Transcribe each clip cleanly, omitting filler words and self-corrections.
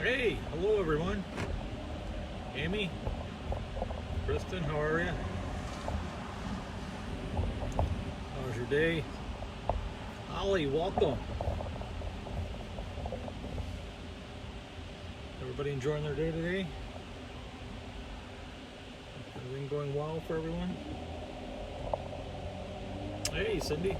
Hey, hello everyone. Amy, Kristen, how are you? How's your day? Holly, welcome. Everybody enjoying their day today? Everything going well for everyone? Hey, Cindy.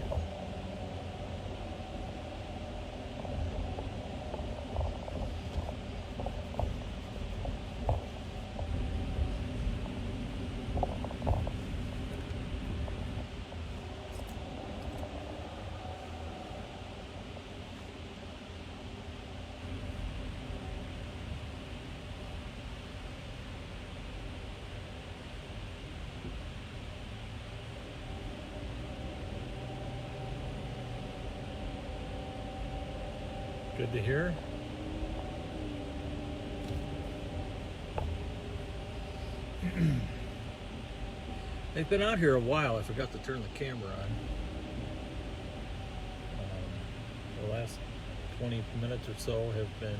Good to hear. They've been out here a while. I forgot to turn the camera on. The last 20 minutes or so have been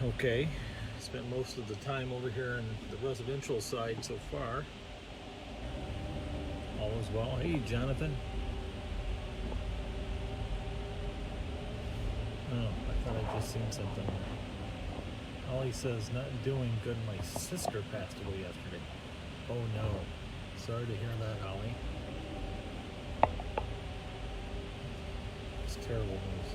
okay. Spent most of the time over here in the residential side so far. All is well. Hey, Jonathan. Oh, I thought I just seen something. Holly says, not doing good. My sister passed away yesterday. Oh no. Sorry to hear that, Holly. It's terrible news.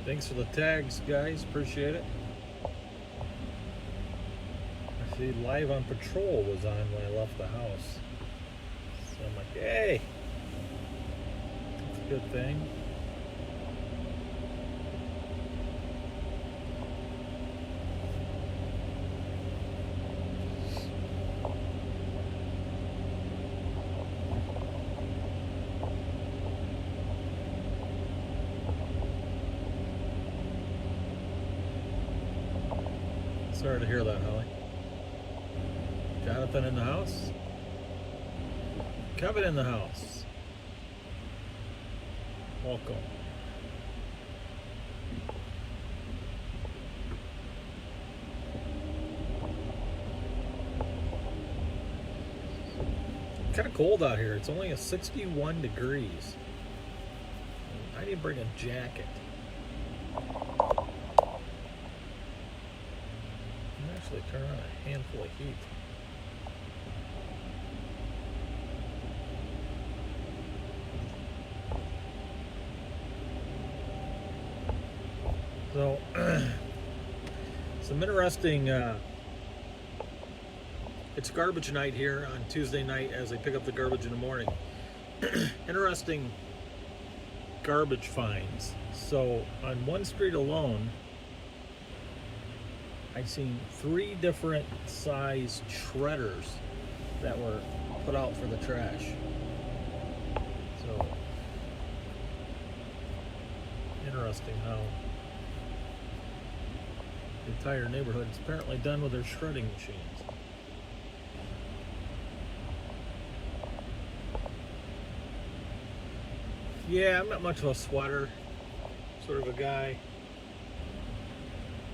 Thanks for the tags, guys. Appreciate it. I see Live on Patrol was on when I left the house. So I'm like, hey, that's a good thing. Sorry to hear that, Holly. Jonathan in the house. Kevin in the house. Welcome. Kind of cold out here. It's only 61 degrees. I didn't bring a jacket. Actually turn on a handful of heat. So some interesting it's garbage night here on Tuesday night as I pick up the garbage in the morning. Interesting garbage finds. So on one street alone, I've seen 3 different size shredders that were put out for the trash. So interesting how the entire neighborhood is apparently done with their shredding machines. Yeah, I'm not much of a sweater sort of a guy.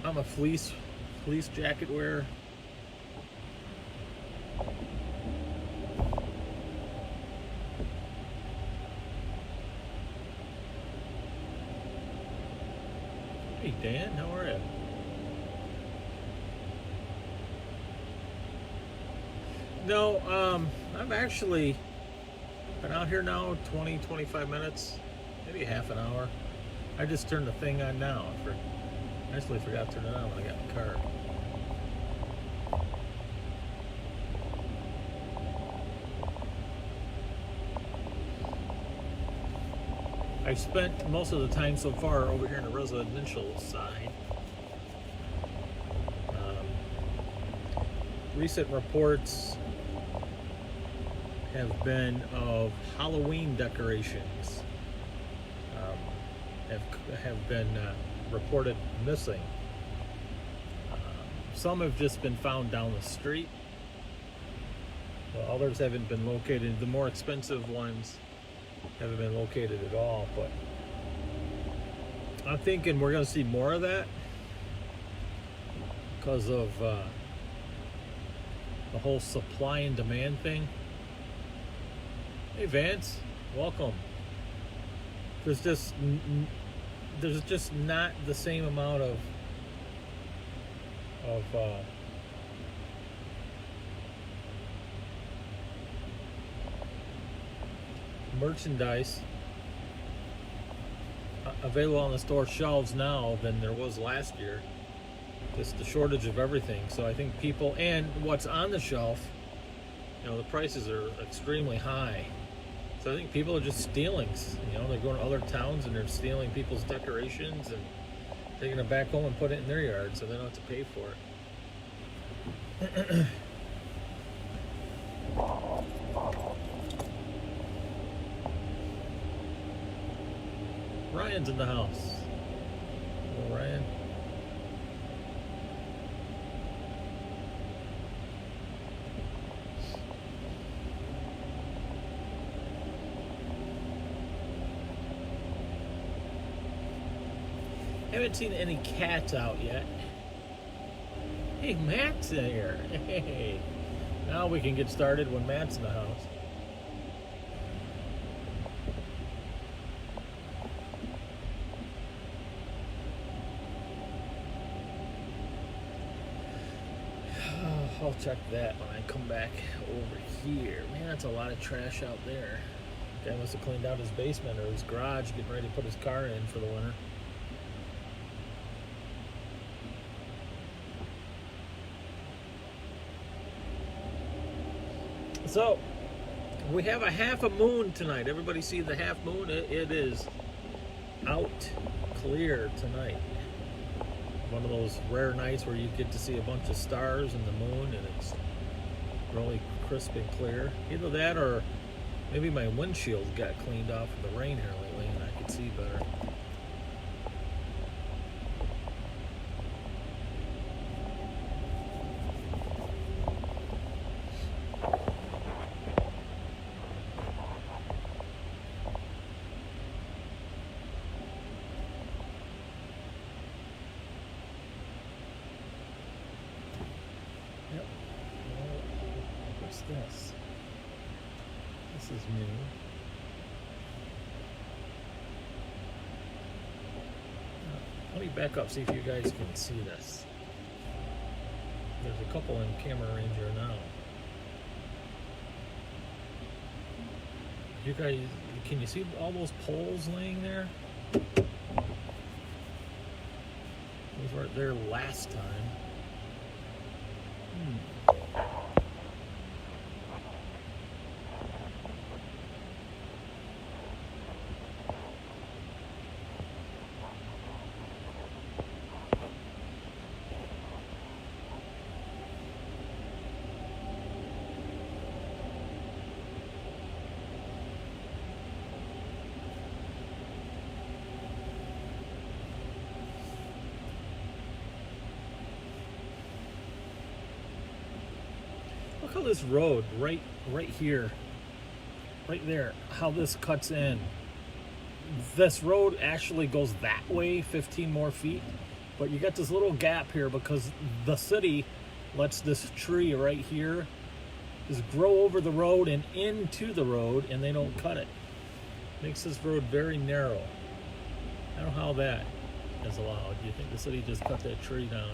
I'm a fleece jacket wearer. Hey Dan, how are you? No, I've actually been out here now 20-25 minutes, maybe half an hour. I just turned the thing on now. I actually forgot to turn it on when I got in the car. I've spent most of the time so far over here on the residential side. Recent reports have been of Halloween decorations have been reported missing. Some have just been found down the street. Well, others haven't been located. The more expensive ones haven't been located at all. But I'm thinking we're going to see more of that because of the whole supply and demand thing. Hey Vance, welcome. There's just not the same amount of merchandise available on the store shelves now than there was last year. Just the shortage of everything. So I think people, and what's on the shelf, the prices are extremely high. So I think people are just stealing. They're going to other towns and they're stealing people's decorations and taking it back home and put it in their yard so they don't have to pay for it. Ryan's in the house. Hello, Ryan. Haven't seen any cats out yet. Hey, Matt's in here. Hey. Now we can get started when Matt's in the house. I'll check that when I come back over here. Man, that's a lot of trash out there. Guy must have cleaned out his basement or his garage, getting ready to put his car in for the winter. So, we have a half a moon tonight. Everybody see the half moon? It is out clear tonight. One of those rare nights where you get to see a bunch of stars and the moon, and it's really crisp and clear. Either that or maybe my windshield got cleaned off with the rain here lately and I could see better. This is new. Let me back up, see if you guys can see this. There's a couple in camera range here now. You guys, can you see all those poles laying there? Those weren't there last time. Look how this road right here, right there, how this cuts in. This road actually goes that way 15 more feet, but you got this little gap here because the city lets this tree right here just grow over the road and into the road, and they don't cut it. Makes this road very narrow. I don't know how that is allowed. Do you think the city just cut that tree down?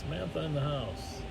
Samantha in the house.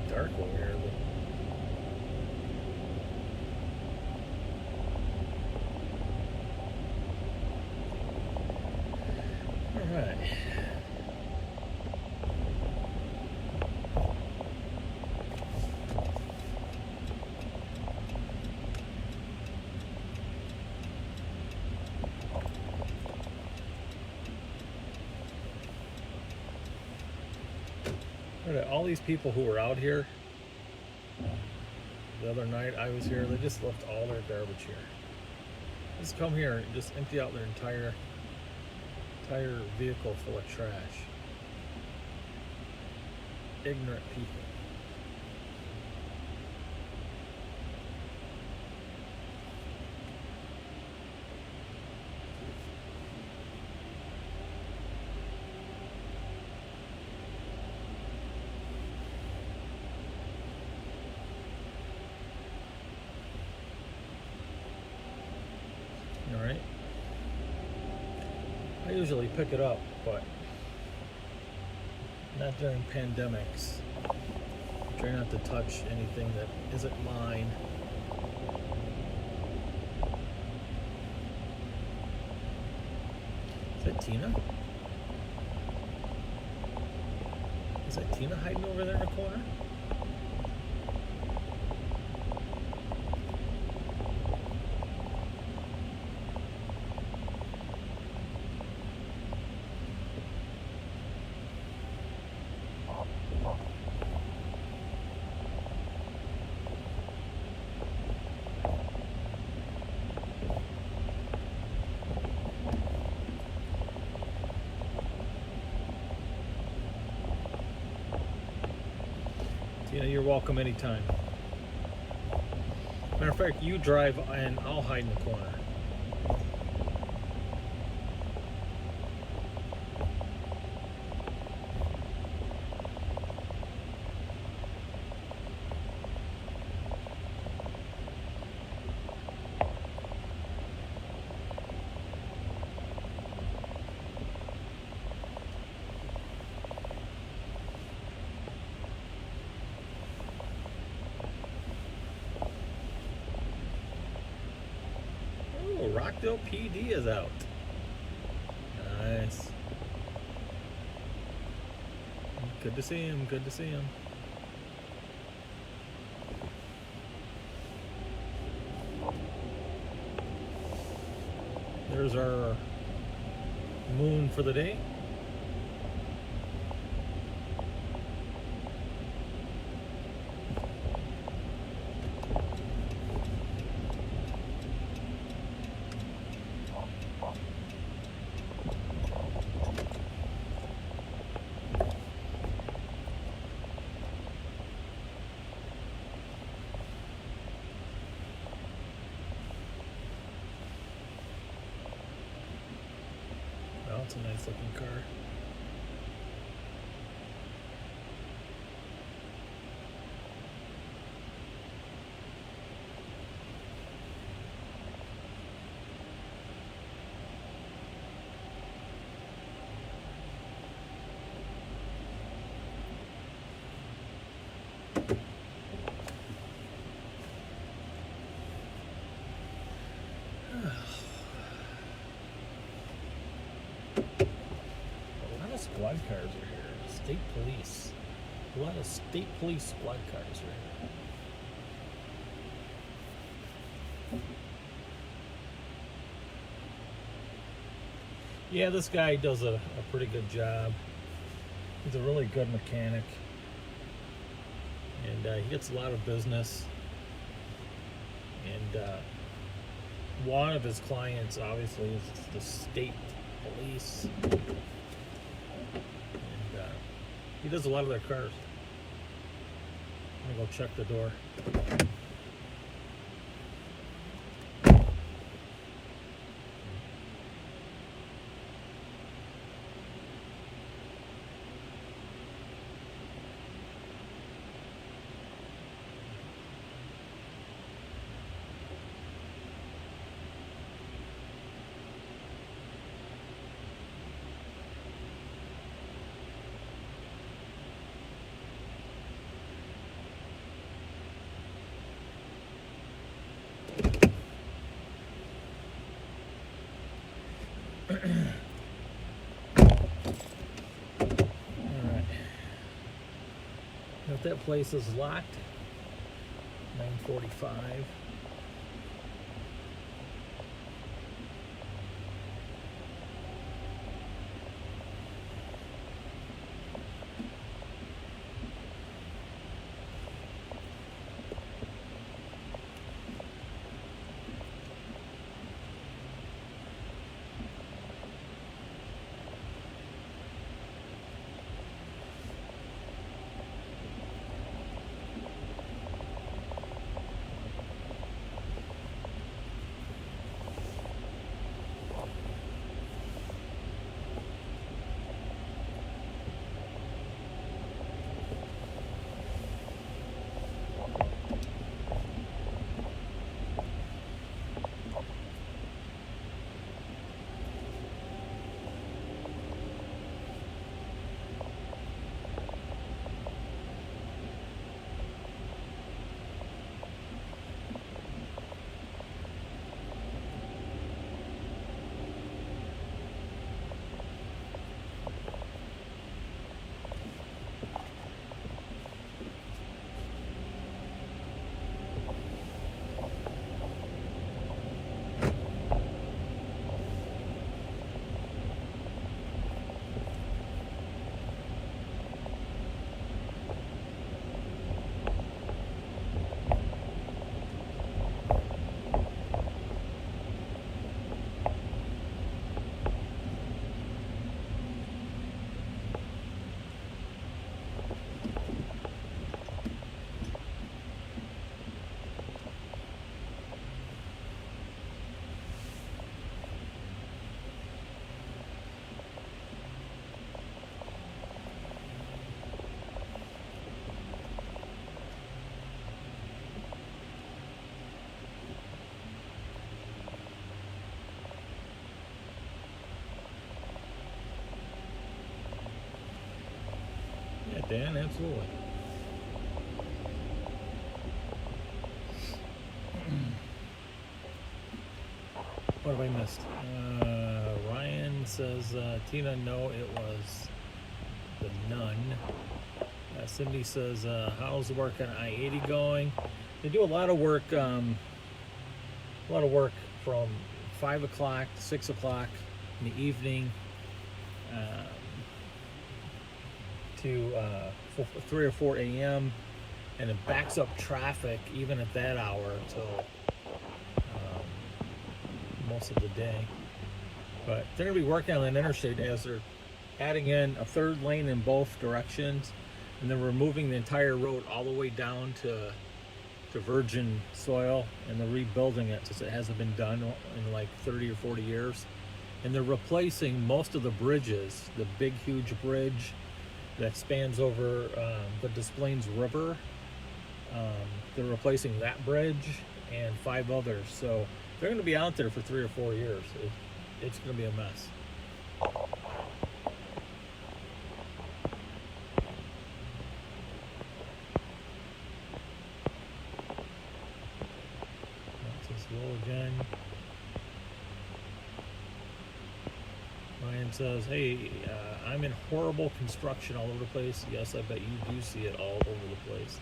Dark over here. All right. All these people who were out here the other night I was here, they just left all their garbage here. Just come here and just empty out their entire vehicle full of trash. Ignorant people. Alright. I usually pick it up, but not during pandemics. I try not to touch anything that isn't mine. Is that Tina? Is that Tina hiding over there in the corner? You're welcome anytime. Matter of fact, you drive and I'll hide in the corner. Rockdale PD is out. Nice. Good to see him. Good to see him. There's our moon for the day. Well, it's a nice looking car. A lot of squad cars are here. State police. A lot of state police squad cars are here. Yeah, this guy does a pretty good job. He's a really good mechanic. And he gets a lot of business. And one of his clients, obviously, is the state police. And he does a lot of their cars. I'm gonna go check the door. Alright. If that place is locked, 9:45. Yeah, Dan, absolutely. What have I missed? Ryan says, Tina, no, it was the nun. Cindy says, how's the work on I-80 going? They do a lot of work from 5 o'clock to 6 o'clock in the evening to 3 or 4 a.m. and it backs up traffic even at that hour until most of the day. But they're going to be working on an interstate as they're adding in a third lane in both directions, and then removing the entire road all the way down to virgin soil, and they're rebuilding it since it hasn't been done in like 30 or 40 years. And they're replacing most of the bridges, the big huge bridge that spans over the Des Plaines River. They're replacing that bridge and 5 others. So they're going to be out there for 3 or 4 years. It's going to be a mess. Again. Ryan says, hey, I'm in horrible construction all over the place. Yes, I bet you do see it all over the place.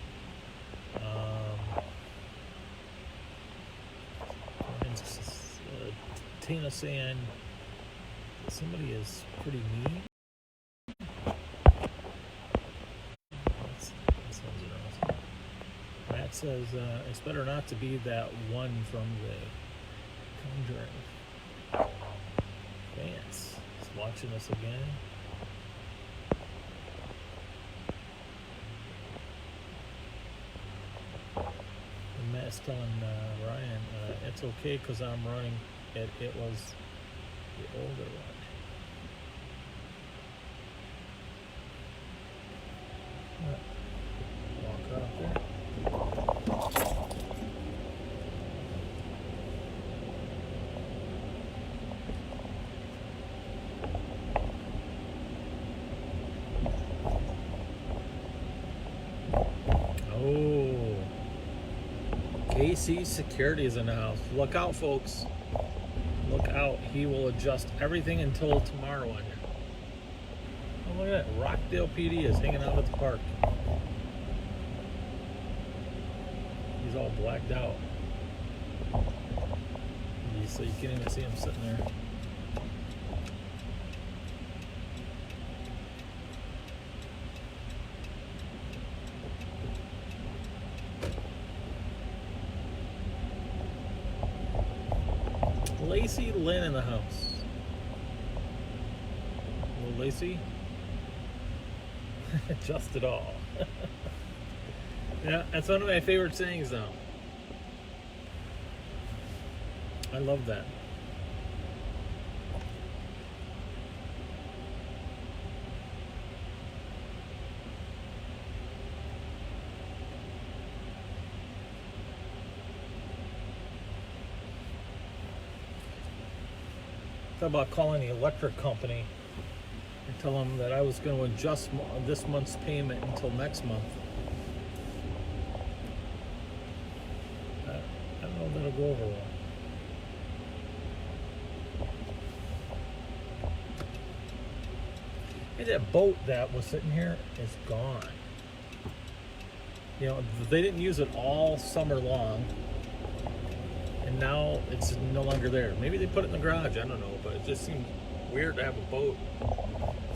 Tina saying somebody is pretty mean. Matt says it's better not to be that one from the Conjuring. Vance is watching us again. And Matt's telling Ryan it's okay because I'm running. It was the older one. Walk out there. Oh, KC Security is in the house. Look out, folks. Look out. He will adjust everything until tomorrow on you. Oh, look at that. Rockdale PD is hanging out at the park. He's all blacked out. So you can't even see him sitting there. Lacey Lynn in the house. Little Lacey. Just it all. Yeah, that's one of my favorite sayings though. I love that. Thought about calling the electric company and tell them that I was going to adjust this month's payment until next month. I don't know if that'll go over well. Hey, that boat that was sitting here is gone. You know, they didn't use it all summer long, and now it's no longer there. Maybe they put it in the garage, I don't know, but it just seems weird to have a boat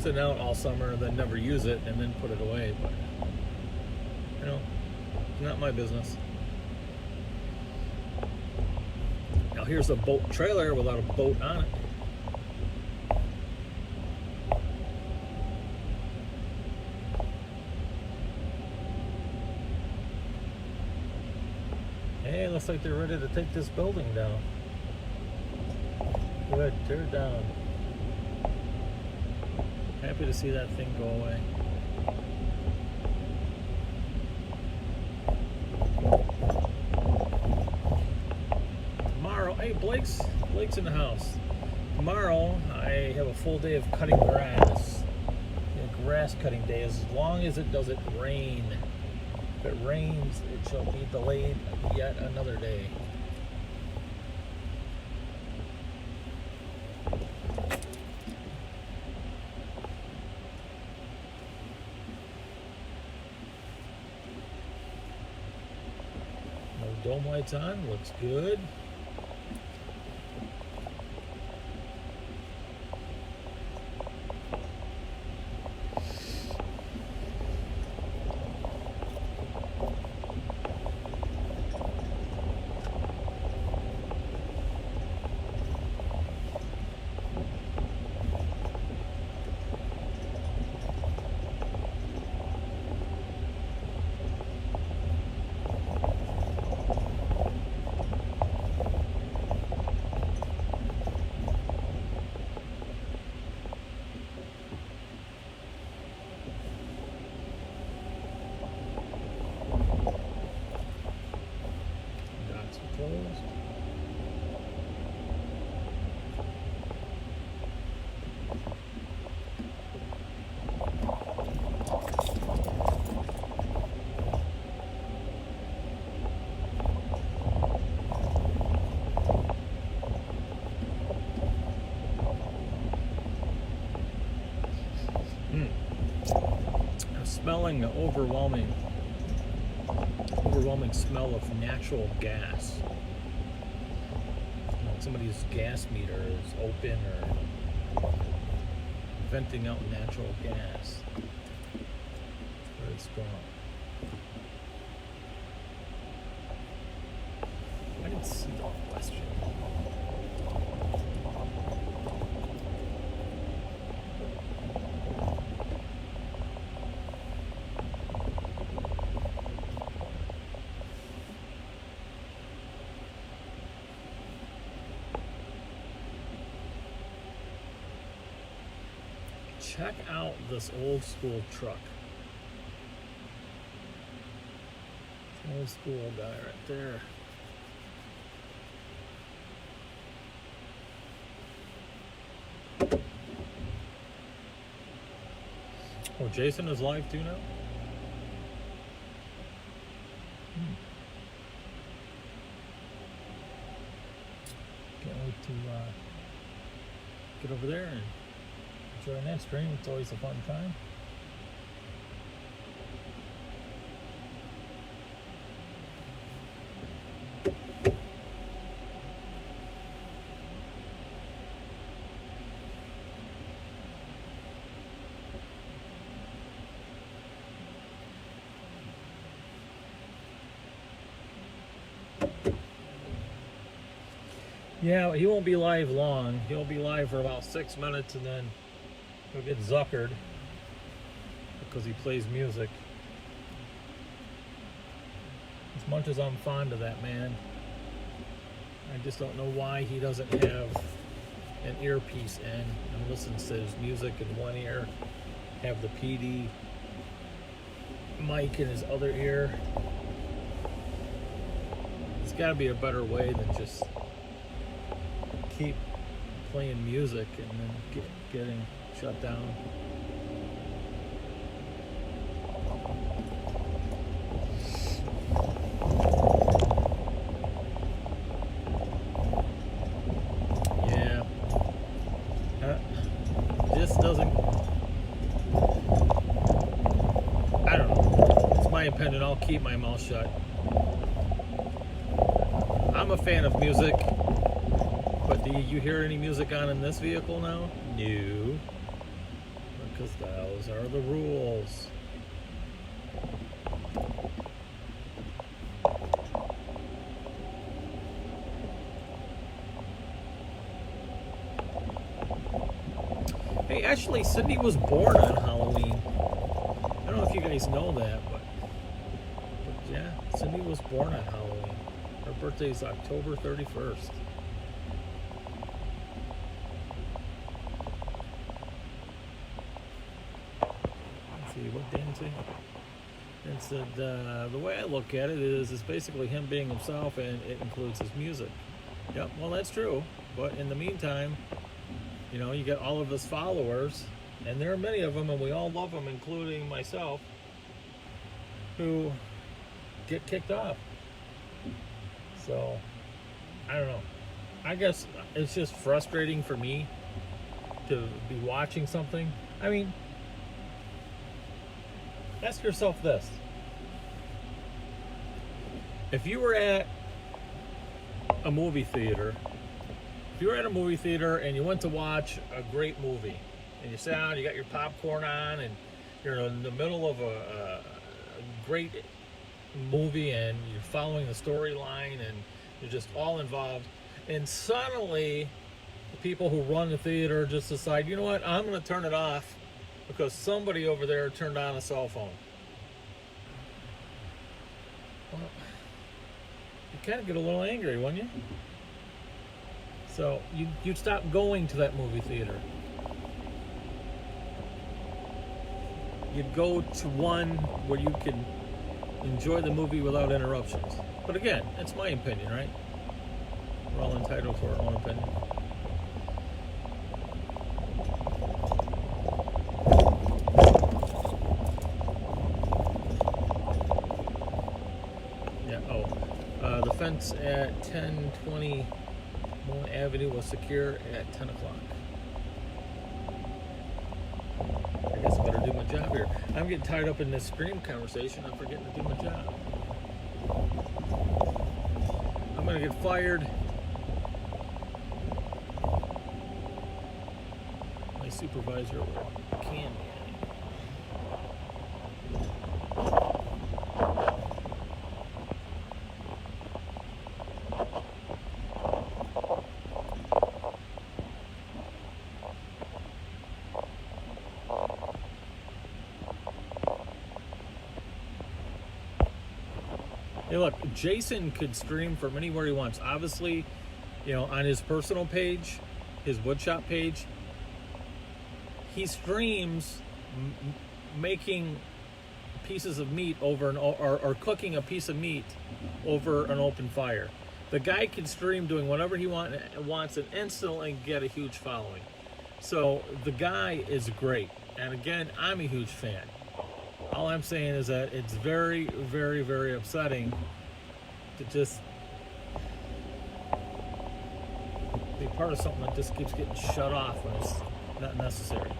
sitting out all summer and then never use it and then put it away. But, you know, it's not my business. Now here's a boat trailer without a boat on it. Hey, looks like they're ready to take this building down. Good, tear it down. Happy to see that thing go away. Tomorrow, hey, Blake's in the house. Tomorrow, I have a full day of cutting grass. A grass cutting day, as long as it doesn't rain. If it rains, it shall be delayed yet another day. Dome lights on, looks good. Closed. I'm smelling the overwhelming smell of natural gas. Like somebody's gas meter is open or venting out natural gas. Very strong. I didn't see the question. Check out this old school truck. Old school guy right there. Oh, Jason is live too now? Can't wait to get over there and join that stream. It's always a fun time. Yeah, he won't be live long. He'll be live for about 6 minutes and then he'll get zuckered because he plays music. As much as I'm fond of that man, I just don't know why he doesn't have an earpiece in and listens to his music in one ear, have the PD mic in his other ear. There's got to be a better way than just keep playing music and then getting shut down. Yeah. This doesn't... I don't know. It's my opinion. I'll keep my mouth shut. I'm a fan of music. But do you hear any music on in this vehicle now? No. Because those are the rules. Hey, actually, Cindy was born on Halloween. I don't know if you guys know that, but yeah, Cindy was born on Halloween. Her birthday is October 31st. What Dan say? And said the way I look at it is it's basically him being himself, and it includes his music. Yep, well that's true. But in the meantime, you know, you got all of his followers, and there are many of them, and we all love them, including myself, who get kicked off. So I don't know. I guess it's just frustrating for me to be watching something. I mean, ask yourself this. If you were at a movie theater, if you were at a movie theater and you went to watch a great movie, and you sat down, you got your popcorn on, and you're in the middle of a great movie, and you're following the storyline, and you're just all involved, and suddenly the people who run the theater just decide, you know what, I'm going to turn it off because somebody over there turned on a cell phone. Well, you kind of get a little angry, wouldn't you? So you stop going to that movie theater. You'd go to one where you can enjoy the movie without interruptions. But again, it's my opinion, right? We're all entitled to our own opinion. Yeah, the fence at 1020 Mullen Avenue was secure at 10 o'clock. I guess I better do my job here. I'm getting tied up in this scream conversation. I'm forgetting to do my job. I'm going to get fired. My supervisor can be. Hey, look, Jason could stream from anywhere he wants. Obviously, you know, on his personal page, his woodshop page, he streams making pieces of meat over or cooking a piece of meat over an open fire. The guy can stream doing whatever he wants and instantly get a huge following. So the guy is great. And again, I'm a huge fan. All I'm saying is that it's very, very, very upsetting to just be part of something that just keeps getting shut off when it's not necessary.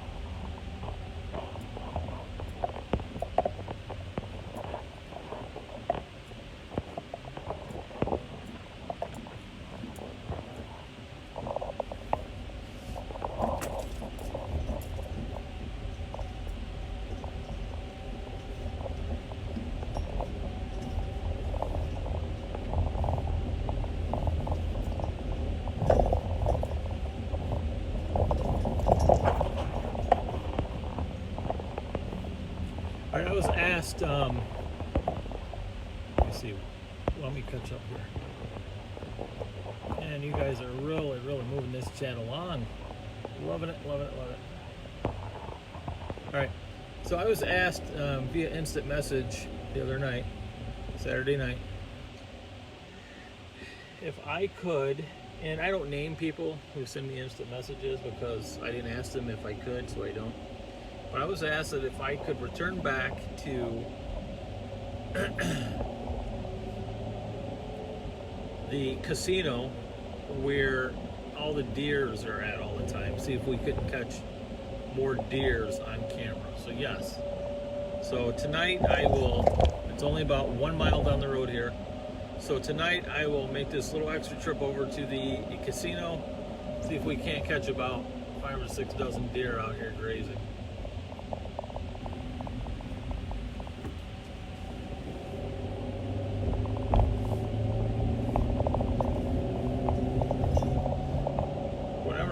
I was asked, let me see, let me catch up here. And you guys are really, really moving this channel along. Loving it, loving it, loving it. All right, so I was asked via instant message the other night, Saturday night, if I could, and I don't name people who send me instant messages because I didn't ask them if I could, so I don't. But I was asked that if I could return back to the casino where all the deers are at all the time, see if we couldn't catch more deers on camera. So yes. So tonight I will, it's only about 1 mile down the road here. So tonight I will make this little extra trip over to the casino, see if we can't catch about 5 or 6 dozen deer out here grazing.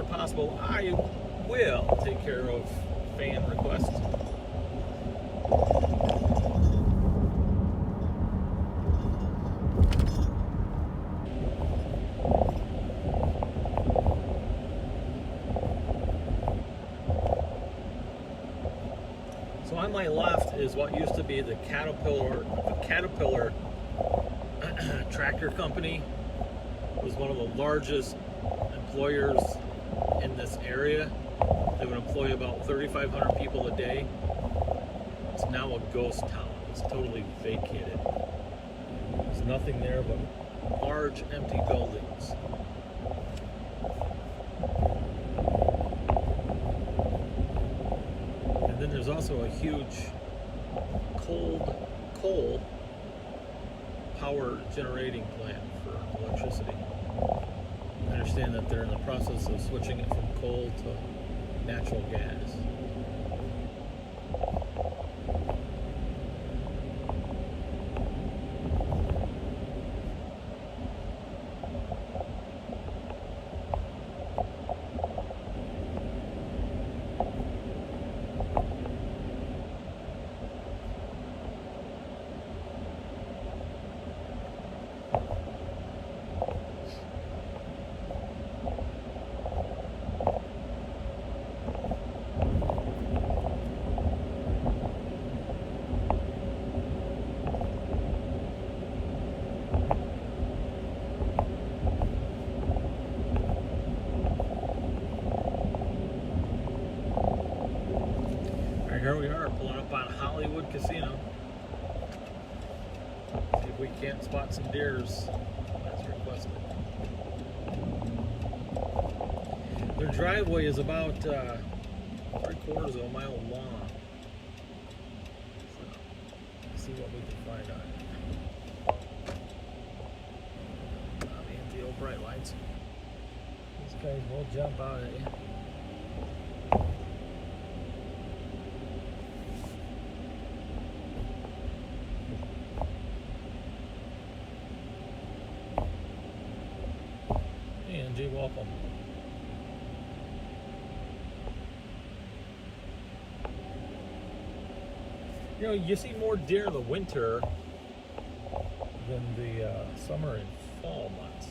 Possible, I will take care of fan requests. So on my left is what used to be the Caterpillar tractor company. It was one of the largest employers in this area. They would employ about 3,500 people a day. It's now a ghost town. It's totally vacated. There's nothing there but large empty buildings. And then there's also a huge coal power generating plant for electricity. understand that they're in the process of switching it from coal to natural gas. Here we are, pulling up on Hollywood Casino. See if we can't spot some deers as requested. Their driveway is about 3/4 of a mile long. So, let's see what we can find on it. The old bright lights. These guys will jump out at you. Angie, welcome. You know, you see more deer in the winter than the summer and fall months.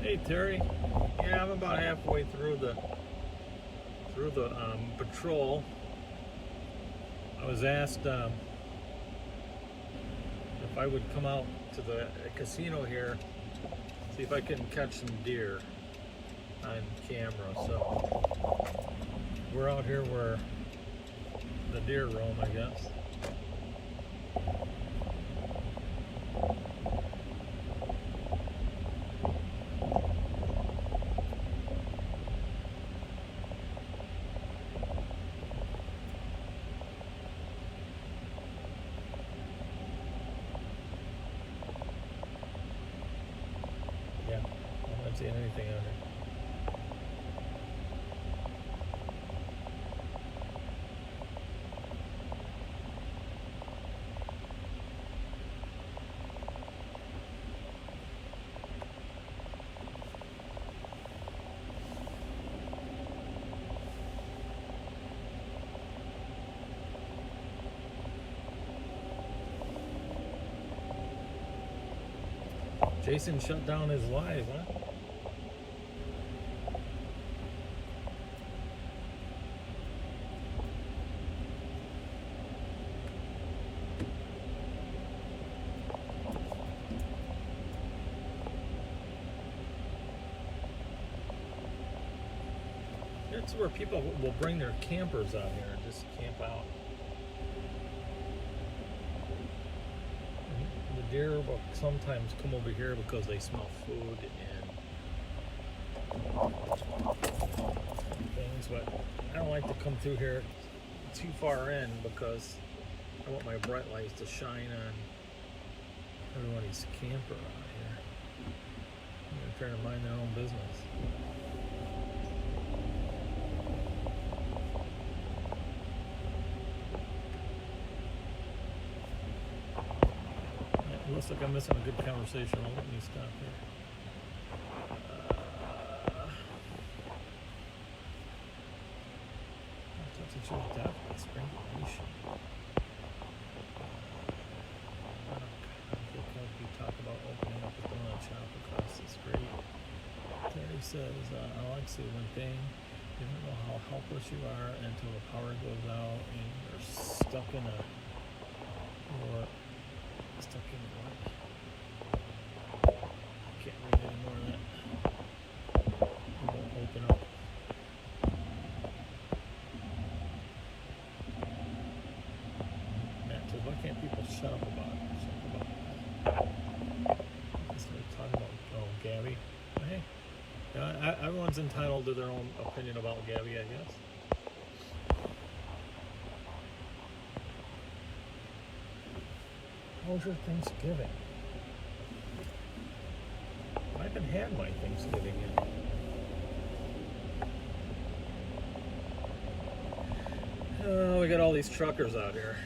Hey Terry, yeah, I'm about halfway through the patrol. I was asked if I would come out to the casino here, see if I can catch some deer on camera. So we're out here where the deer roam, I guess. Yeah, I'm not seeing anything on there. Jason shut down his live, huh? That's where people will bring their campers out here and just camp out. The deer will sometimes come over here because they smell food and things, but I don't like to come through here too far in because I want my bright lights to shine on everybody's camper out here. They're trying to mind their own business. It looks like I'm missing a good conversation. I'll let me stop here. That's a definitely spring. says, Alexi, one thing, you don't know how helpless you are until the power goes out and you're stuck in a, or stuck in what? I can't read any more of that. It won't open up. Matt says, why can't people shut up about it? Shut up about it. Instead of talking about, oh, Gabby. Hey. Yeah, everyone's entitled to their own opinion about Gabby, I guess. How was your Thanksgiving? I haven't had my Thanksgiving yet. Oh, we got all these truckers out here.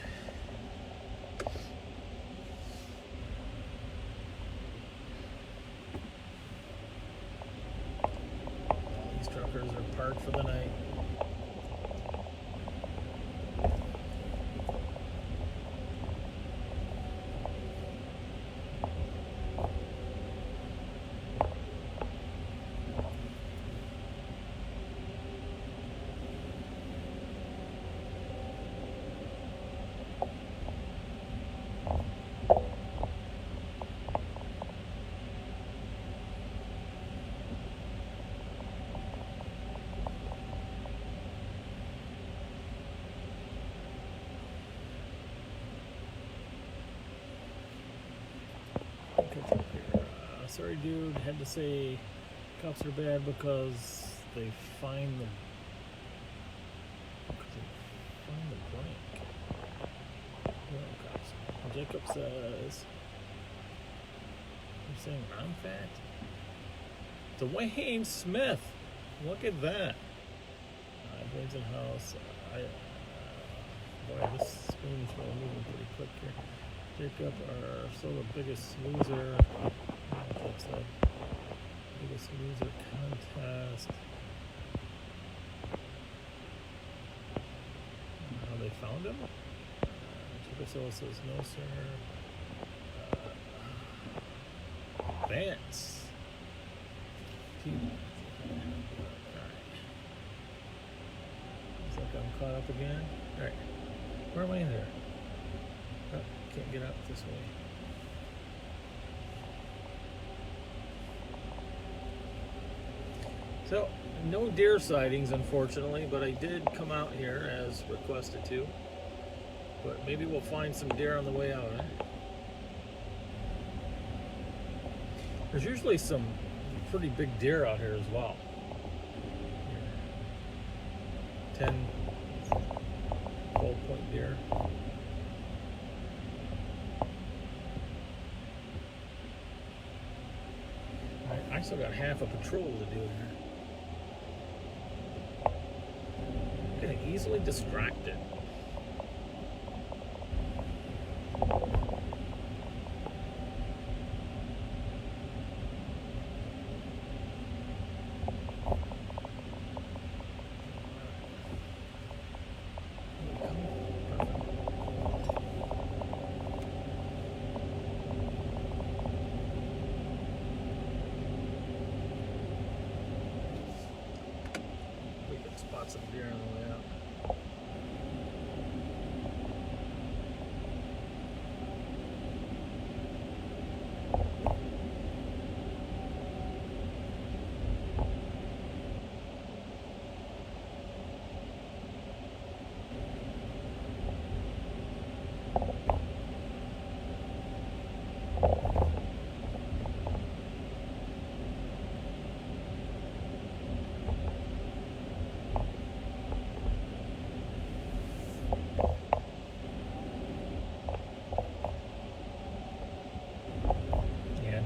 These truckers are parked for the night. Sorry, dude. Had to say cops are bad because they find the blank. Well, cops. Jacob says, "You're saying I'm fat." Dwayne Smith. Look at that. Blazing House. Boy, this screen's really moving pretty quick here. Jacob are still the biggest loser. That's the biggest loser contest. How they found him? Jacob says no, sir. Vance. Alright. Looks like I'm caught up again. Alright. Where am I in there? Oh, can't get out this way. So, no deer sightings, unfortunately, but I did come out here as requested to. But maybe we'll find some deer on the way out, eh? There's usually some pretty big deer out here as well. 10 12-point deer. I still got half a patrol to do here. Getting easily distracted. Spot some deer on the way out.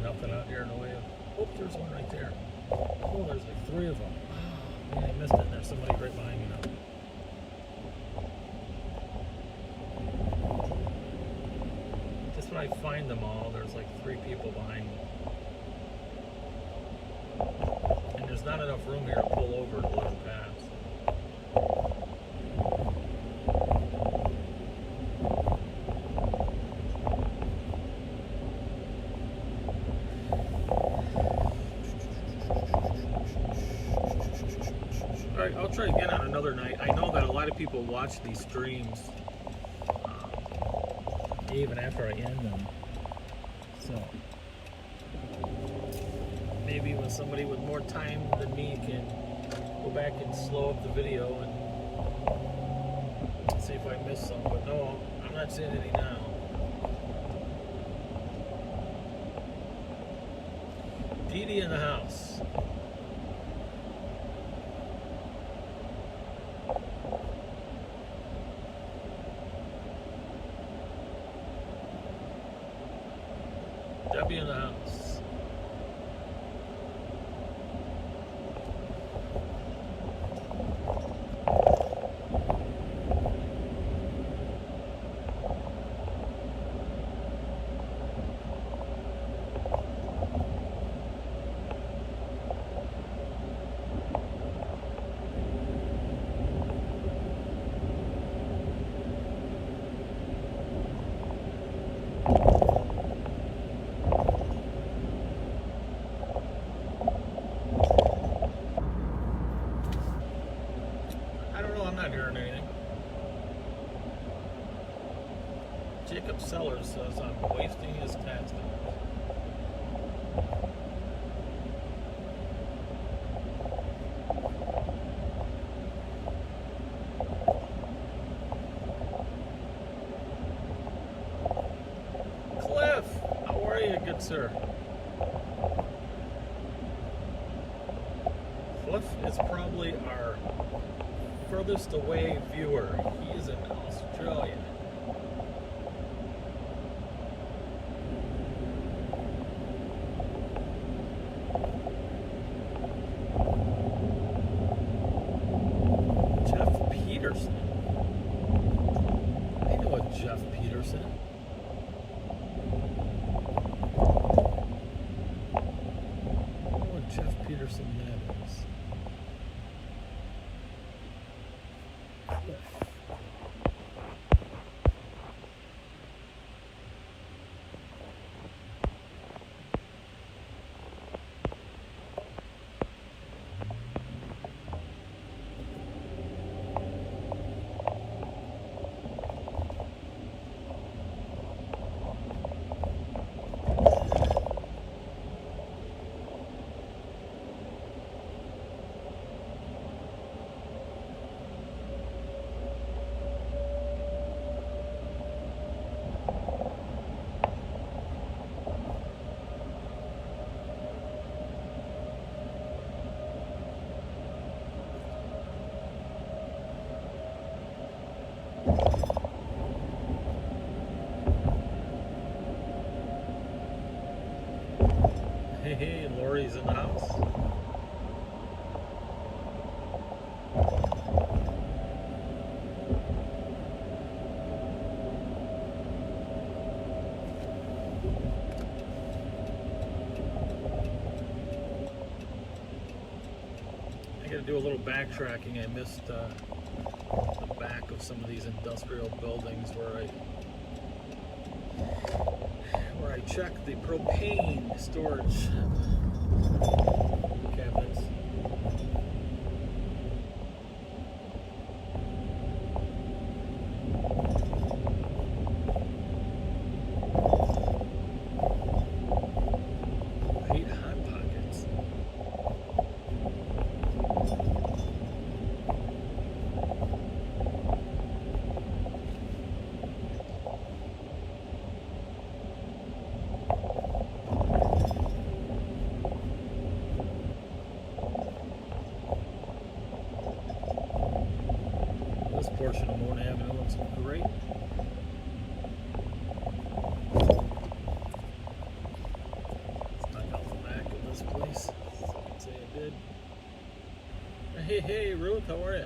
Nothing out here in the way of. Oh, there's one right there. Oh, there's like 3 of them. Oh, man, I missed it. There's somebody right behind me now. Just when I find them all, there's like 3 people behind me. And there's not enough room here to pull over to let them pass. I'll try again on another night. I know that a lot of people watch these streams even after I end them. So maybe when somebody with more time than me can go back and slow up the video and see if I missed some. But no, I'm not seeing any now. Dee Dee in the house. Debbie in the house. I'm not hearing anything. Jacob Sellers says I'm wasting his tax dollars. Cliff, how are you, good sir? Cliff is probably our furthest away viewer. He is in Australia. Jeff Peterson. I know a Jeff Peterson. I know what Jeff Peterson that is. Hey, Lori's in the house. I gotta do a little backtracking. I missed the back of some of these industrial buildings where I checked the propane storage cabinets. I hate Hot Pockets. This portion of Moon Avenue looks great. Let's knock out the back of this place. I can say I did. Hey, Ruth, how are you?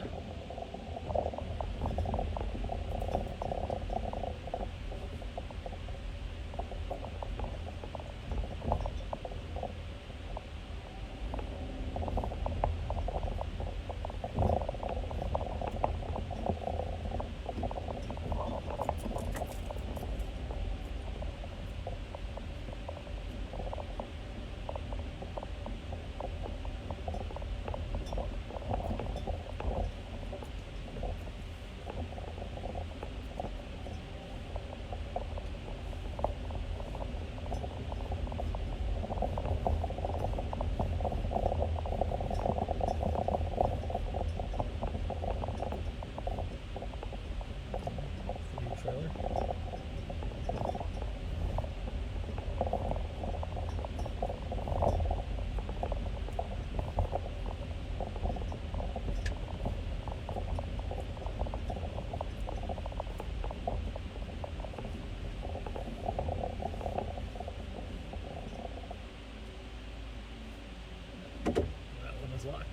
That one is locked.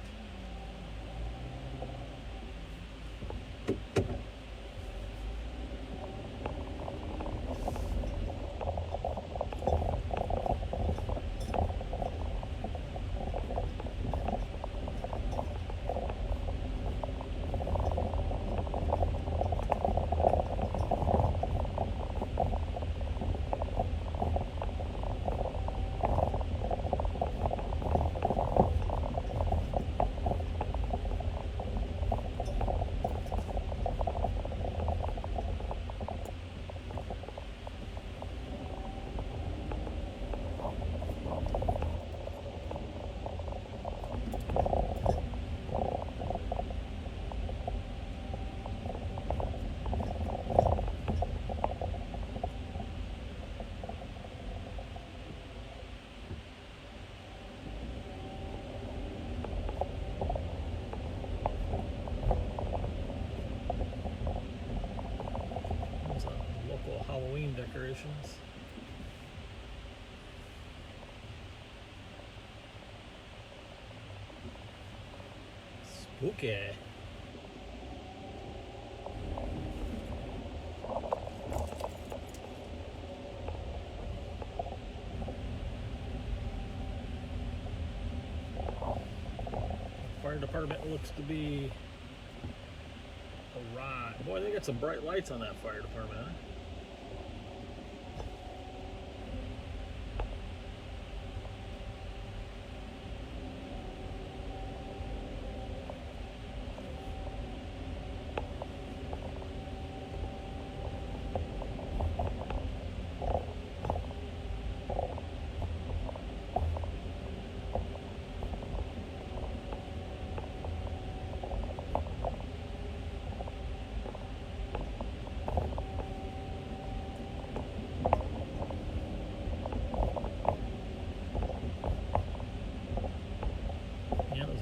Local Halloween decorations. Spooky. Fire department looks to be a rod. Boy, they got some bright lights on that fire department, huh?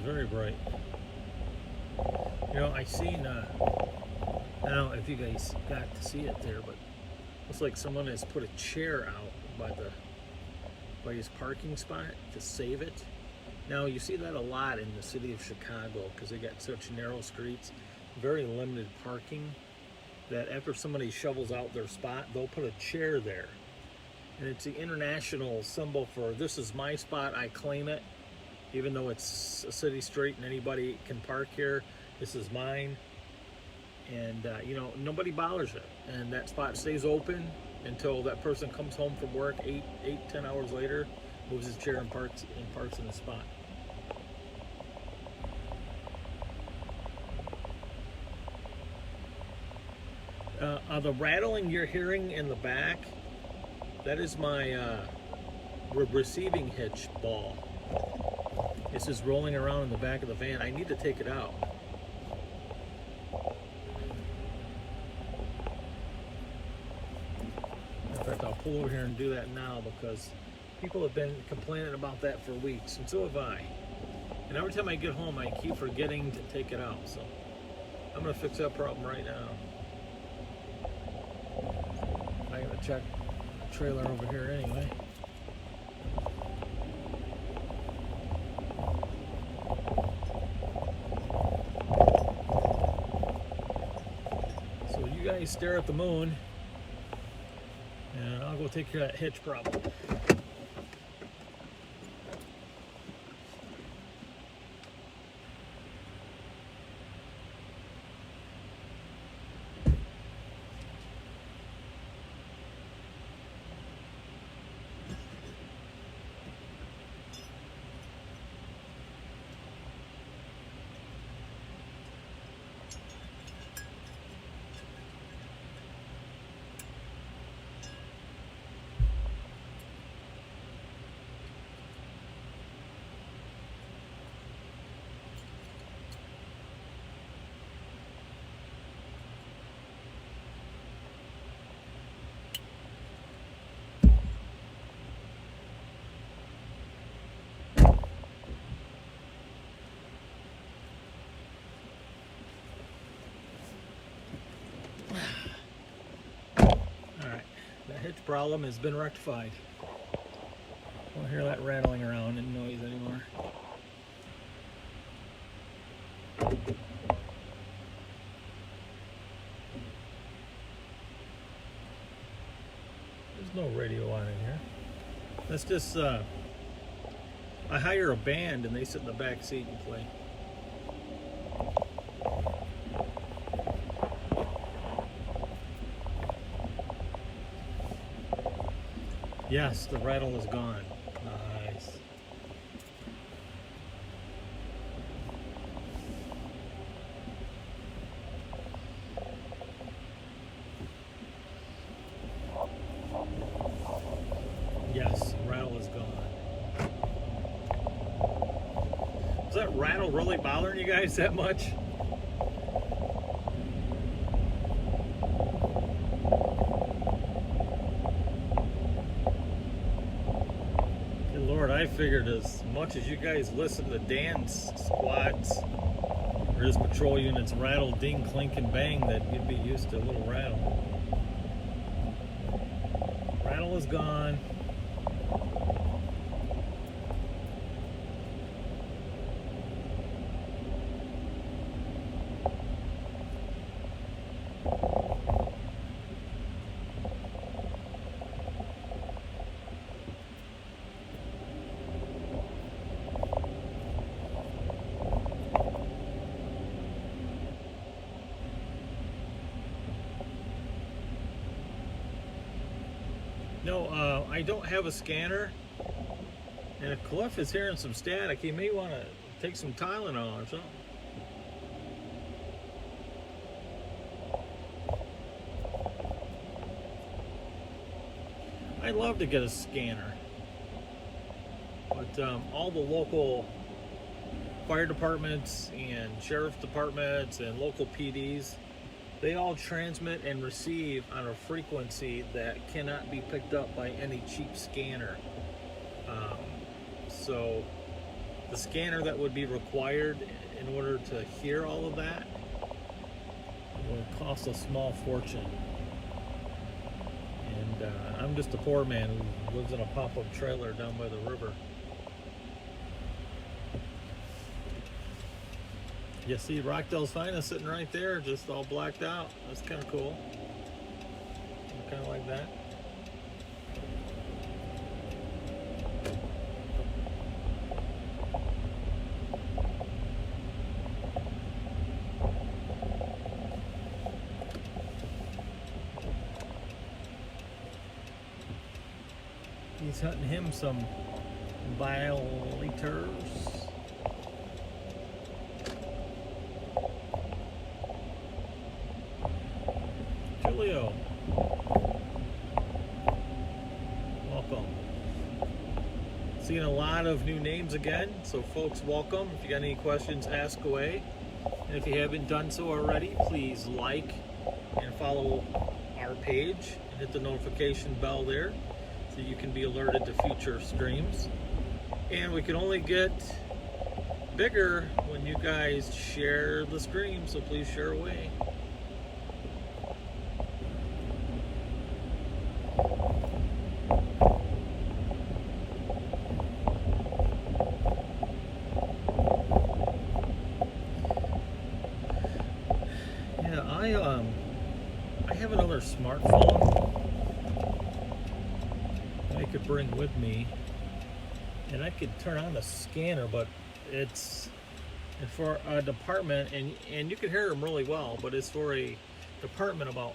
Very bright. You know, I seen, I don't know if you guys got to see it there, but looks like someone has put a chair out by his parking spot to save it. Now, you see that a lot in the city of Chicago because they got such narrow streets, very limited parking, that after somebody shovels out their spot, they'll put a chair there. And it's the international symbol for this is my spot, I claim it. Even though it's a city street and anybody can park here, this is mine. And, you know, nobody bothers it. And that spot stays open until that person comes home from work 10 hours later, moves his chair and parks in the spot. The rattling you're hearing in the back, that is my receiving hitch ball. This is rolling around in the back of the van. I need to take it out. In fact, I'll pull over here and do that now because people have been complaining about that for weeks, and so have I. And every time I get home, I keep forgetting to take it out. So I'm going to fix that problem right now. I got to check the trailer over here anyway. Stare at the moon, and I'll go take care of that hitch problem. Hitch problem has been rectified. I don't hear that rattling around and noise anymore. radio on in here. That's just, I hire a band and they sit in the back seat and play. Yes, the rattle is gone. Nice. Yes, rattle is gone. Is that rattle really bothering you guys that much? Good Lord, I figured as much as you guys listen to Dan's squads or his patrol units rattle, ding, clink, and bang, that you'd be used to a little rattle. Rattle is gone. No, I don't have a scanner, and if Cliff is hearing some static, he may want to take some Tylenol or something. I'd love to get a scanner, but all the local fire departments and sheriff departments and local PDs, they all transmit and receive on a frequency that cannot be picked up by any cheap scanner. So the scanner that would be required in order to hear all of that will cost a small fortune. And I'm just a poor man who lives in a pop-up trailer down by the river. You see Rockdale's Finest sitting right there, just all blacked out. That's kind of cool. Kind of like that. He's hunting him some violators. Julio, welcome. Seeing a lot of new names again, so folks, welcome. If you got any questions, ask away. And if you haven't done so already, please like and follow our page and hit the notification bell there so you can be alerted to future streams. And we can only get bigger when you guys share the stream, so please share away. I have another smartphone I could bring with me, and I could turn on the scanner, but it's for a department, and you can hear them really well, but it's for a department about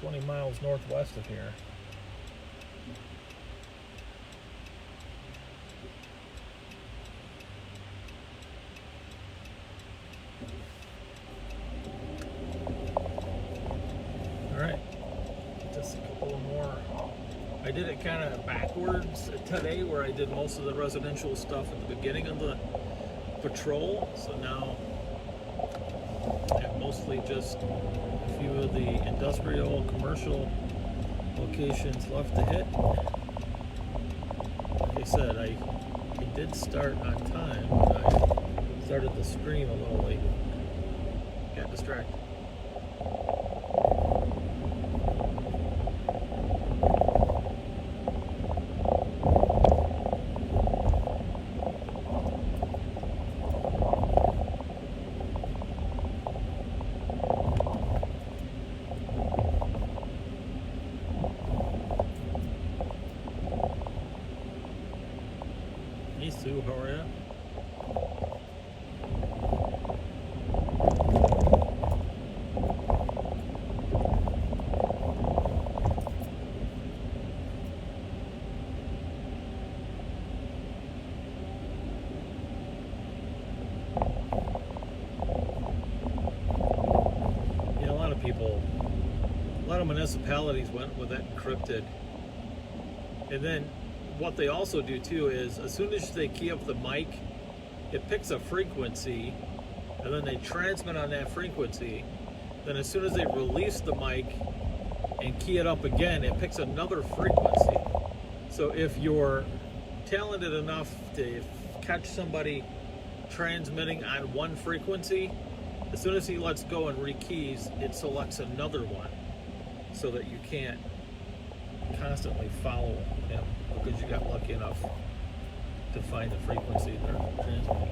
20 miles northwest of here. Alright, just a couple more. I did it kind of backwards today, where I did most of the residential stuff at the beginning of the patrol, so now I have mostly just a few of the industrial, commercial locations left to hit. Like I said, I did start on time, but I started the stream a little late. Got distracted. how are you? Yeah, a lot of people, a lot of municipalities went with that encrypted. And then what they also do too is as soon as they key up the mic, it picks a frequency and then they transmit on that frequency. Then as soon as they release the mic and key it up again, it picks another frequency. So if you're talented enough to catch somebody transmitting on one frequency, as soon as he lets go and rekeys, it selects another one so that you can't constantly follow him because you got lucky enough to find the frequency they're transmitting.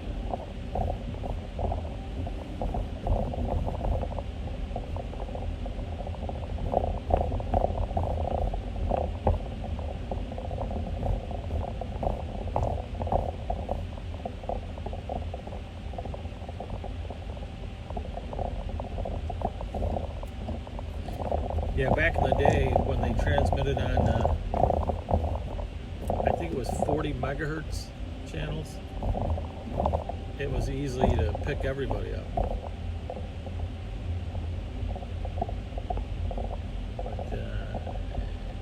Yeah, back in the day when they transmitted on, I think it was 40 megahertz channels, it was easy to pick everybody up. But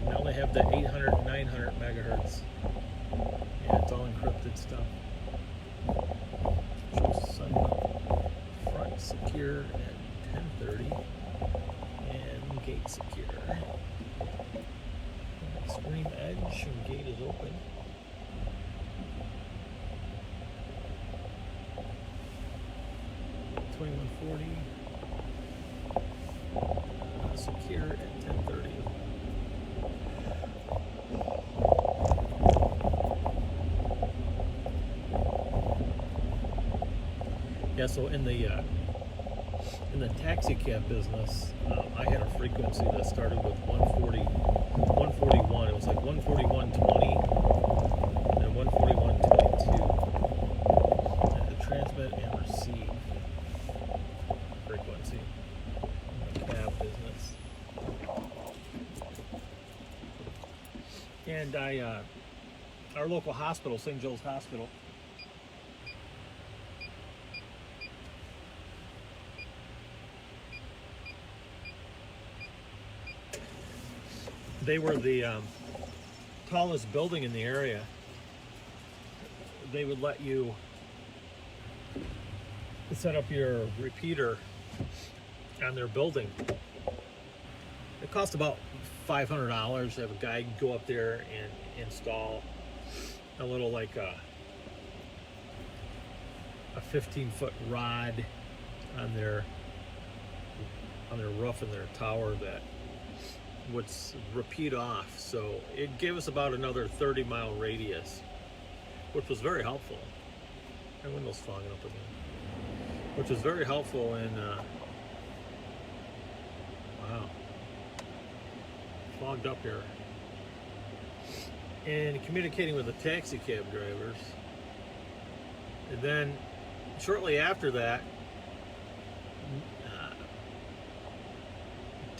now they have the 800, 900 megahertz. Yeah, it's all encrypted stuff. Sun front secure at 10:30. Gate secure. Extreme edge and gate is open. $21.40. Secure at 10:30. Yeah, so in the taxi cab business, I had a frequency that started with 141. It was like 141.20 and 141.22. The transmit and receive frequency in the cab business. And our local hospital, St. Joe's Hospital, they were the tallest building in the area. They would let you set up your repeater on their building. It cost about $500 to have a guy go up there and install a little, like a 15-foot rod on their roof in their tower that would repeat off. So it gave us about another 30-mile radius, which was very helpful. My window's fogging up again. Which was very helpful in wow, fogged up here. And communicating with the taxi cab drivers. And then shortly after that,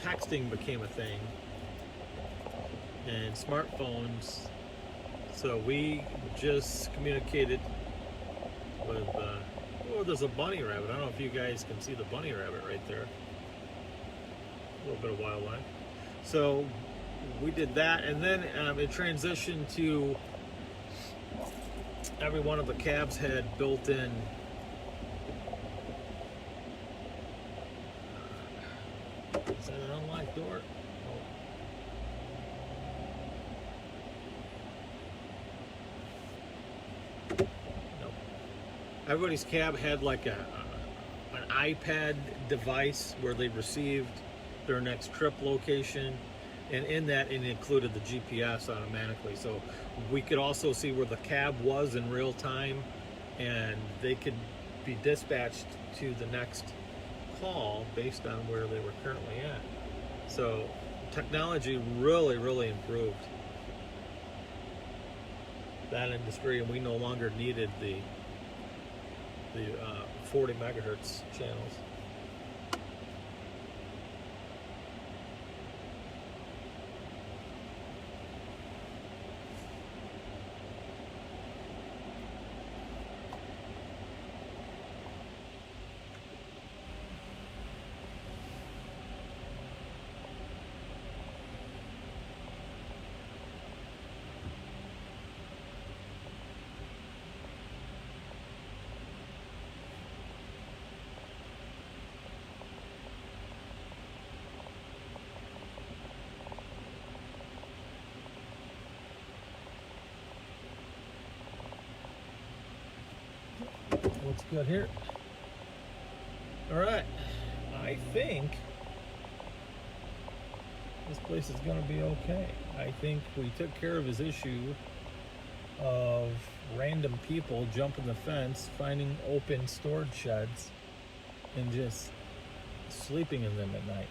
texting became a thing, and smartphones. So we just communicated with, oh, there's a bunny rabbit. I don't know if you guys can see the bunny rabbit right there. A little bit of wildlife. So we did that, and then it transitioned to every one of the cabs had built-in is that an unlocked door? Oh. Nope. Everybody's cab had like an iPad device where they received their next trip location, and in that it included the GPS automatically, so we could also see where the cab was in real time, and they could be dispatched to the next call based on where they were currently at. So technology really improved. that industry, and we no longer needed the 40 megahertz channels. Looks good here. All right, I think this place is going to be okay. I think we took care of his issue of random people jumping the fence, finding open storage sheds, and just sleeping in them at night.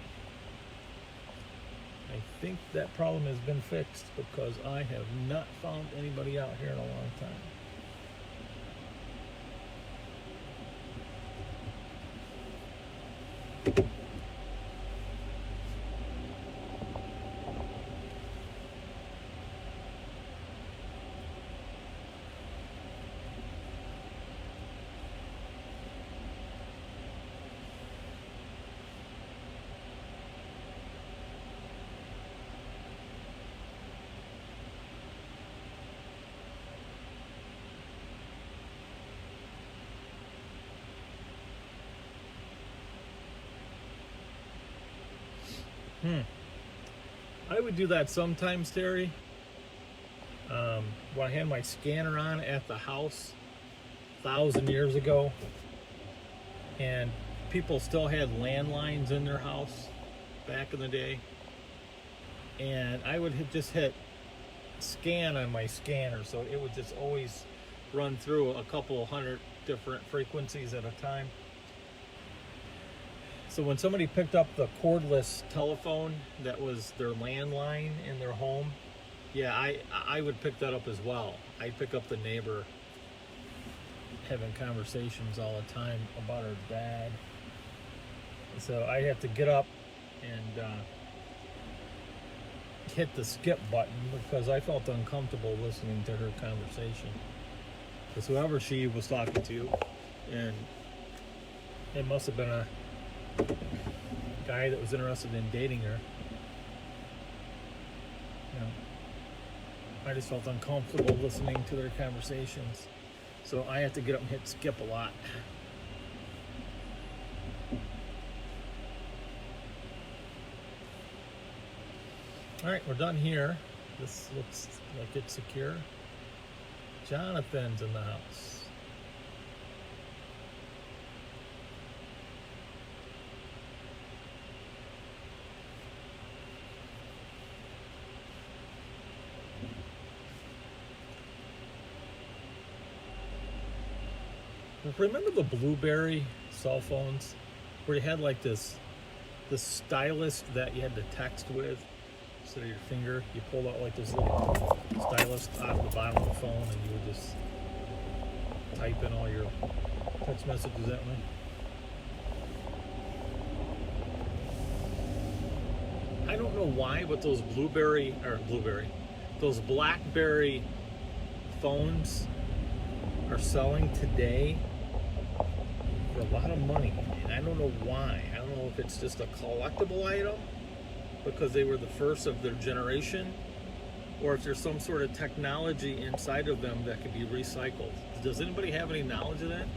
I think that problem has been fixed because I have not found anybody out here in a long time. I would do that sometimes, Terry. When I had my scanner on at the house 1,000 years ago, and people still had landlines in their house back in the day, and I would just hit scan on my scanner, so it would just always run through a couple hundred different frequencies at a time. So when somebody picked up the cordless telephone that was their landline in their home, yeah, I would pick that up as well. I'd pick up the neighbor having conversations all the time about her dad. So I'd have to get up and hit the skip button because I felt uncomfortable listening to her conversation. Because whoever she was talking to, and it must have been a guy that was interested in dating her. You know, I just felt uncomfortable listening to their conversations, so I had to get up and hit skip a lot. All right, we're done here. This looks like it's secure. Jonathan's in the house. Remember the Blueberry cell phones where you had like this stylus that you had to text with instead of your finger? You pulled out like this little stylus out of the bottom of the phone and you would just type in all your text messages that way. I don't know why, but those those BlackBerry phones are selling today for a lot of money, and I don't know why. I don't know if it's just a collectible item because they were the first of their generation, or if there's some sort of technology inside of them that could be recycled. Does anybody have any knowledge of that?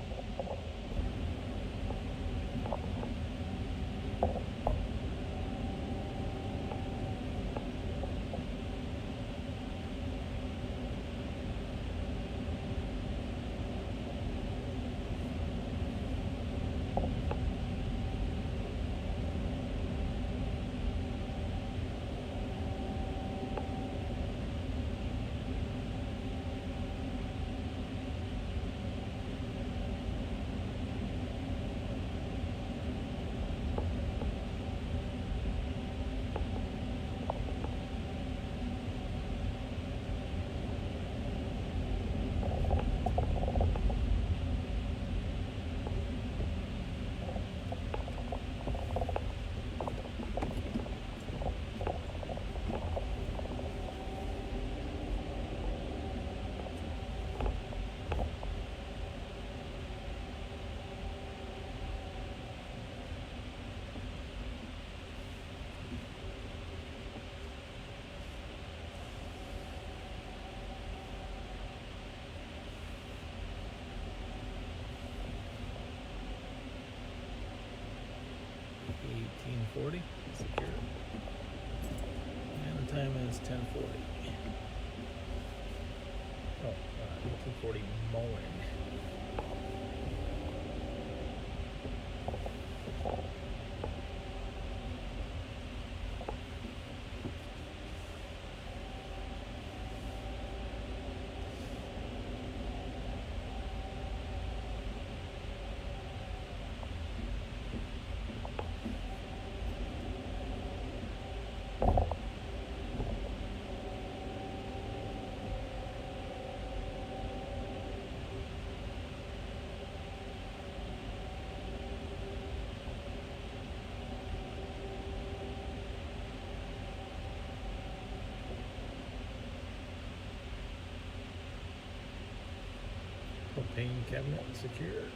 Propane cabinet secured.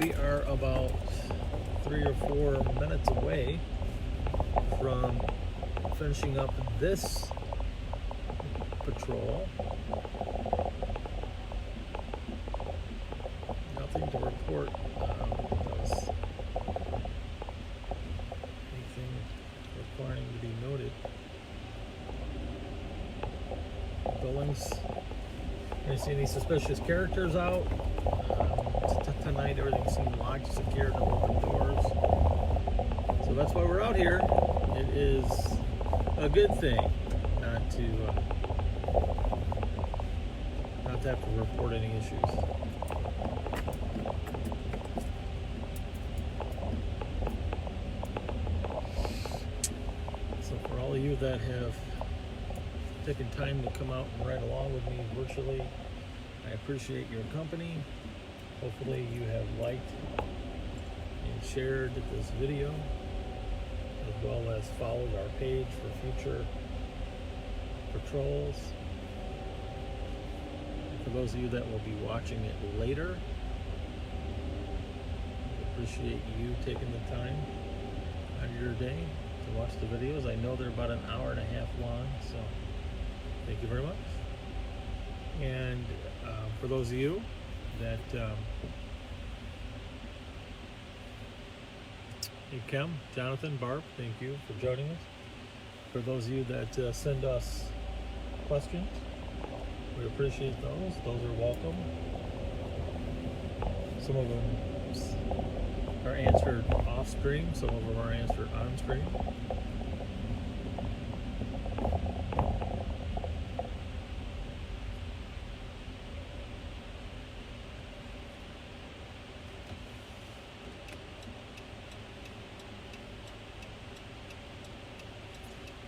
We are about 3 or 4 minutes away from finishing up this patrol. Nothing to report. Anything requiring to be noted. Billings. I see any suspicious characters out. Tonight everything seemed locked, secured, no open doors. So that's why we're out here. It is a good thing not to have to report any issues. So for all of you that have taken time to come out and ride along with me virtually, I appreciate your company. Hopefully you have liked and shared this video, as well as followed our page for future patrols. And for those of you that will be watching it later, I appreciate you taking the time out of your day to watch the videos. I know they're about an hour and a half long, so thank you very much. And for those of you that hey Kim, Jonathan, Barb, thank you for joining us. For those of you that send us questions, we appreciate those. Those are welcome. Some of them are answered off stream, some of them are answered on stream.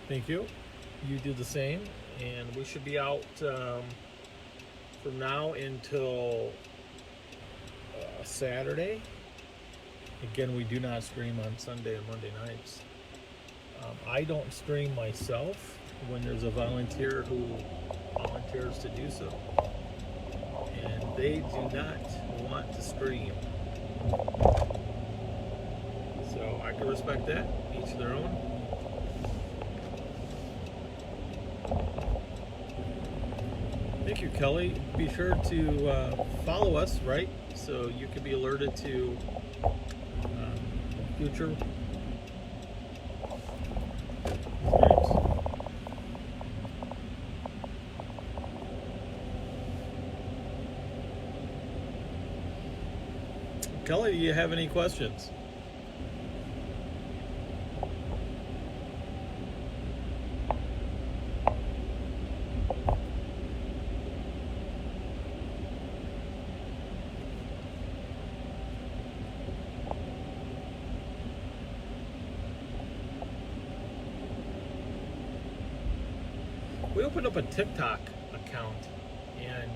Thank you. You do the same, and we should be out from now until Saturday. Again, we do not stream on Sunday and Monday nights. I don't stream myself when there's a volunteer who volunteers to do so, and they do not want to stream. So I can respect that, each their own. Thank you, Kelly. Be sure to follow us, right? So you can be alerted to future events. Kelly, do you have any questions? We opened up a TikTok account, and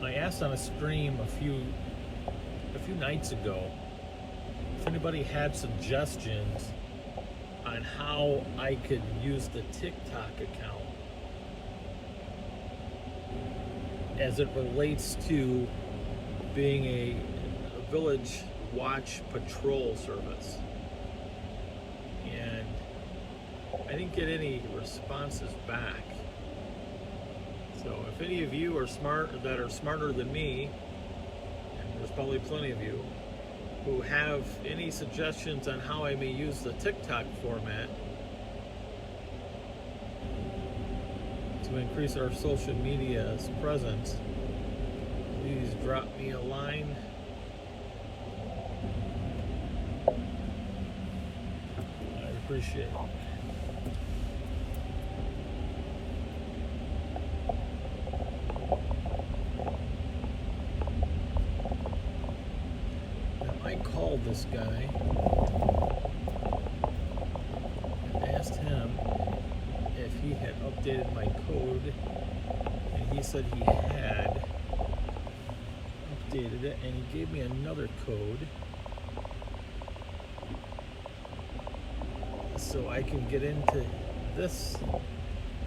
I asked on a stream a few nights ago if anybody had suggestions on how I could use the TikTok account as it relates to being a village watch patrol service. And I didn't get any responses back. So if any of you are smarter than me, and there's probably plenty of you, who have any suggestions on how I may use the TikTok format to increase our social media presence, please drop me a line. I appreciate it. This guy and asked him if he had updated my code, and he said he had updated it, and he gave me another code so I can get into this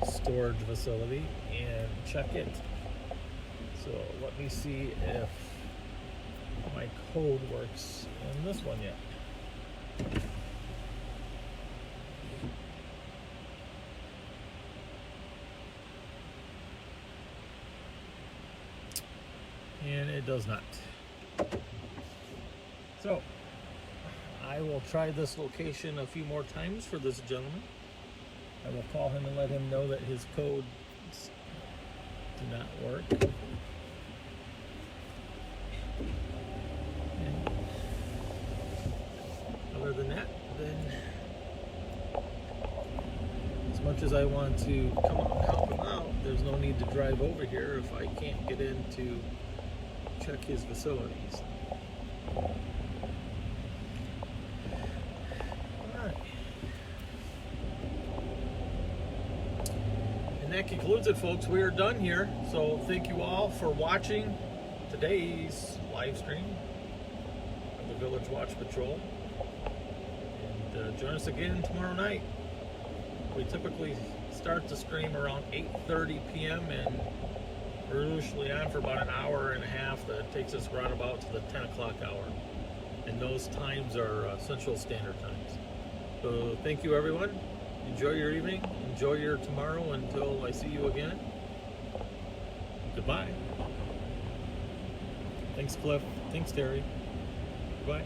storage facility and check it. So let me see if my code works in this one yet. And it does not. So I will try this location a few more times for this gentleman. I will call him and let him know that his codes do not work. And other than that, then as much as I want to come out and help him out, there's no need to drive over here if I can't get in to check his facilities. Alright. And that concludes it, folks. We are done here. So thank you all for watching today's live stream of the Village Watch Patrol. And join us again tomorrow night. We typically start the stream around 8:30 p.m. and we're usually on for about an hour and a half. That takes us right about to the 10 o'clock hour. And those times are Central Standard Times. So thank you, everyone. Enjoy your evening. Enjoy your tomorrow until I see you again. Goodbye. Thanks, Cliff. Thanks, Terry. Goodbye.